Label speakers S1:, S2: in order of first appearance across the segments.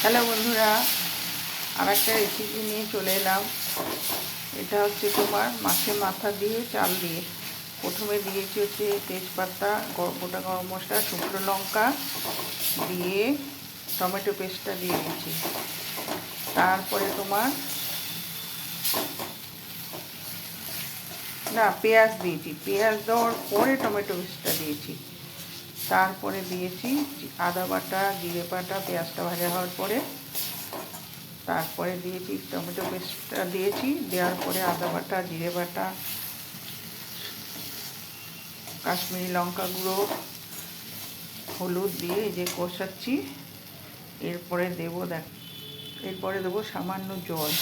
S1: Hello বন্ধুরা, আর একটা recipe নিয়ে চলে এলাম। এটা হচ্ছে তোমার মাছের মাথা দিয়ে চাল দিয়ে। প্রথমে দিয়েছি হচ্ছে তেজপাতা, গোটা গরম মশলা, শুকনো লঙ্কা দিয়ে টমেটো পেস্টটা দিয়ে দিয়েছি। তারপরে তোমার পেঁয়াজ দিয়েছি, পেঁয়াজ দেওয়ার পরে টমেটো পেস্টটা দিয়েছি। তারপরে দিয়েছি আদা বাটা, জিরে বাটা, পেঁয়াজটা ভাজা হওয়ার পরে তারপরে দিয়েছি টমেটো পেস্টটা দিয়েছি। দেওয়ার পরে আদা বাটা, জিরে বাটা, কাশ্মীরি লঙ্কা গুঁড়ো, হলুদ দিয়ে এই যে কষাচ্ছি। এরপরে দেবো সামান্য জল।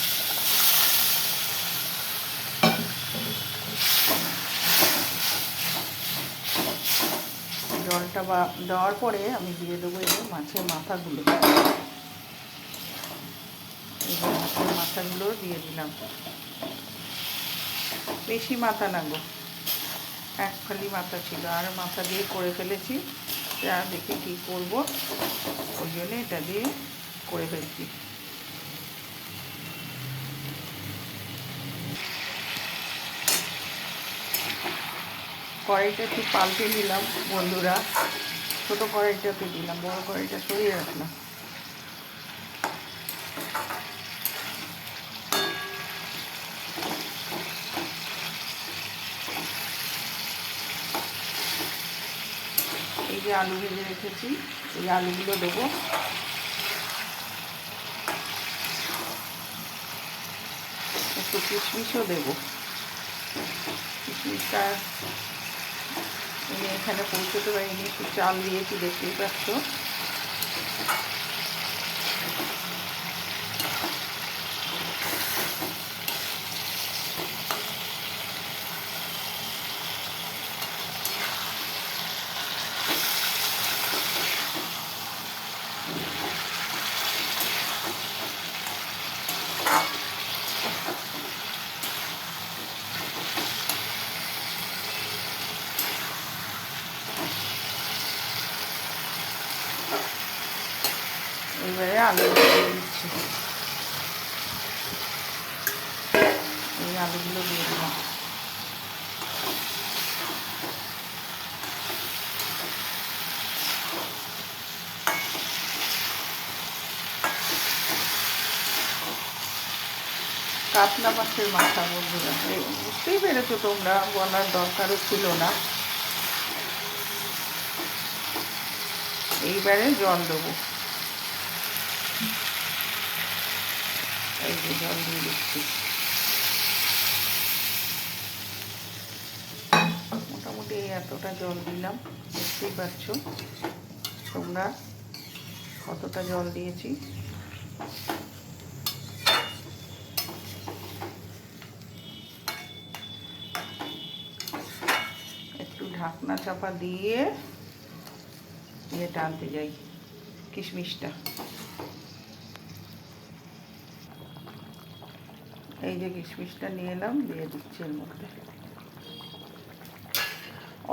S1: জলটা দেওয়ার পরে আমি দিয়ে দেবো এই মাছের মাথাগুলো। এই যে মাছের মাথাগুলো দিয়ে দিলাম। বেশি মাথা না গো, এক ফালি মাথা ছিল, আর মাথা দিয়ে করে ফেলেছি। যা দেখে কী করবো, ওই জন্য এটা দিয়ে করে ফেলছি। কড়াইটা একটু পাল্টে নিলাম বন্ধুরা, ছোটো কড়াইটাতে দিলাম, বড় কড়াইটা সরিয়ে রাখলাম। এই যে আলু ভেজে রেখেছি, এই আলুগুলো দেবো। একটু কিশমিশও দেবো। কিশমিশটা আমি এখানে পৌঁছতে পারিনি, একটু চাল দিয়েছি, দেখতেই পাচ্ছ। এবারে আলুগুলো দিয়ে দিচ্ছি। এই আলুগুলো দিয়ে দিলাম। কাতলা মাছের মাথা বন্ধুরা, বুঝতেই পেরেছো তোমরা, বলার দরকারও ছিল না। এইবারে জল দেবো। এই যে জল দিয়ে দিচ্ছি। মোটামুটি এতটা জল দিলাম, দেখতেই পাচ্ছ তোমরা কতটা জল দিয়েছি। একটু ঢাকনা চাপা দিয়ে টানতে যাই কিশমিশটা। এই যে কিশমিশটা নিয়ে এলাম, দিয়ে দিচ্ছি এর মধ্যে।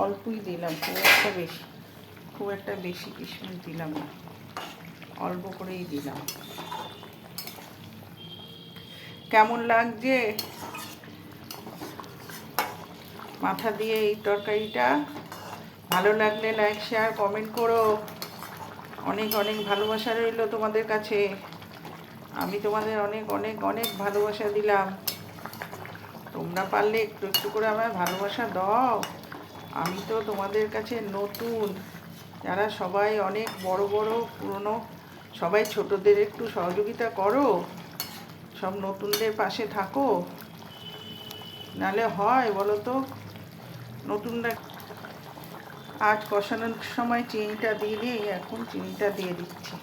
S1: অল্পই দিলাম, খুব একটা বেশি কিশমিশ দিলাম না, অল্প করেই দিলাম। কেমন লাগছে মাথা দিয়ে এই তরকারিটা? ভালো লাগলে লাইক, শেয়ার, কমেন্ট করো। অনেক অনেক ভালোবাসা রইল তোমাদের কাছে। আমি তোমাদের অনেক অনেক অনেক ভালোবাসা দিলাম। তোমরা পারলে একটু একটু করে আমায় ভালোবাসা দাও। আমি তো তোমাদের কাছে নতুন, যারা সবাই অনেক বড় বড় পুরনো, সবাই ছোটদের একটু সহযোগিতা করো, সব নতুনদের পাশে থাকো, নালে হয় বলো তো? নতুনরা আজ কষানোর সময় চিনিটা দিয়ে দিই, এখন চিনিটা দিয়ে দিচ্ছি।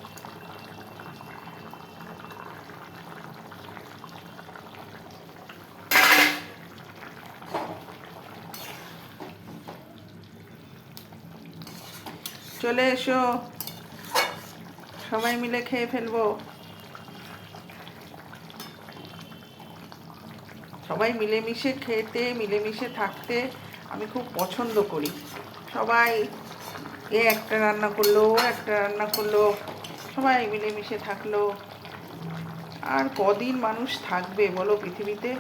S1: চলে এসো, সবাই মিলে খেয়ে ফেলবো। সবাই মিলেমিশে খেতে, মিলেমিশে থাকতে আমি খুব পছন্দ করি। সবাই এ একটা রান্না করলো, ও একটা রান্না করলো, সবাই মিলেমিশে থাকলো। আর কদিন মানুষ থাকবে বলো পৃথিবীতে?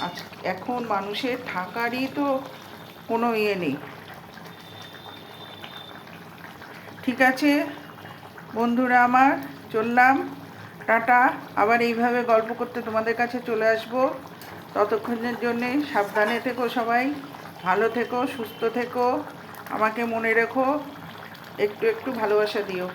S1: আজ এখন মানুষের থাকারই তো কোনো ইয়ে নেই। ঠিক আছে বন্ধুরা আমার, চললাম, টাটা। আবার এইভাবে গল্প করতে তোমাদের কাছে চলে আসবো। ততক্ষণের জন্যে সাবধানে থেকো সবাই, ভালো থেকো, সুস্থ থেকো, আমাকে মনে রেখো, একটু একটু ভালোবাসা দিও।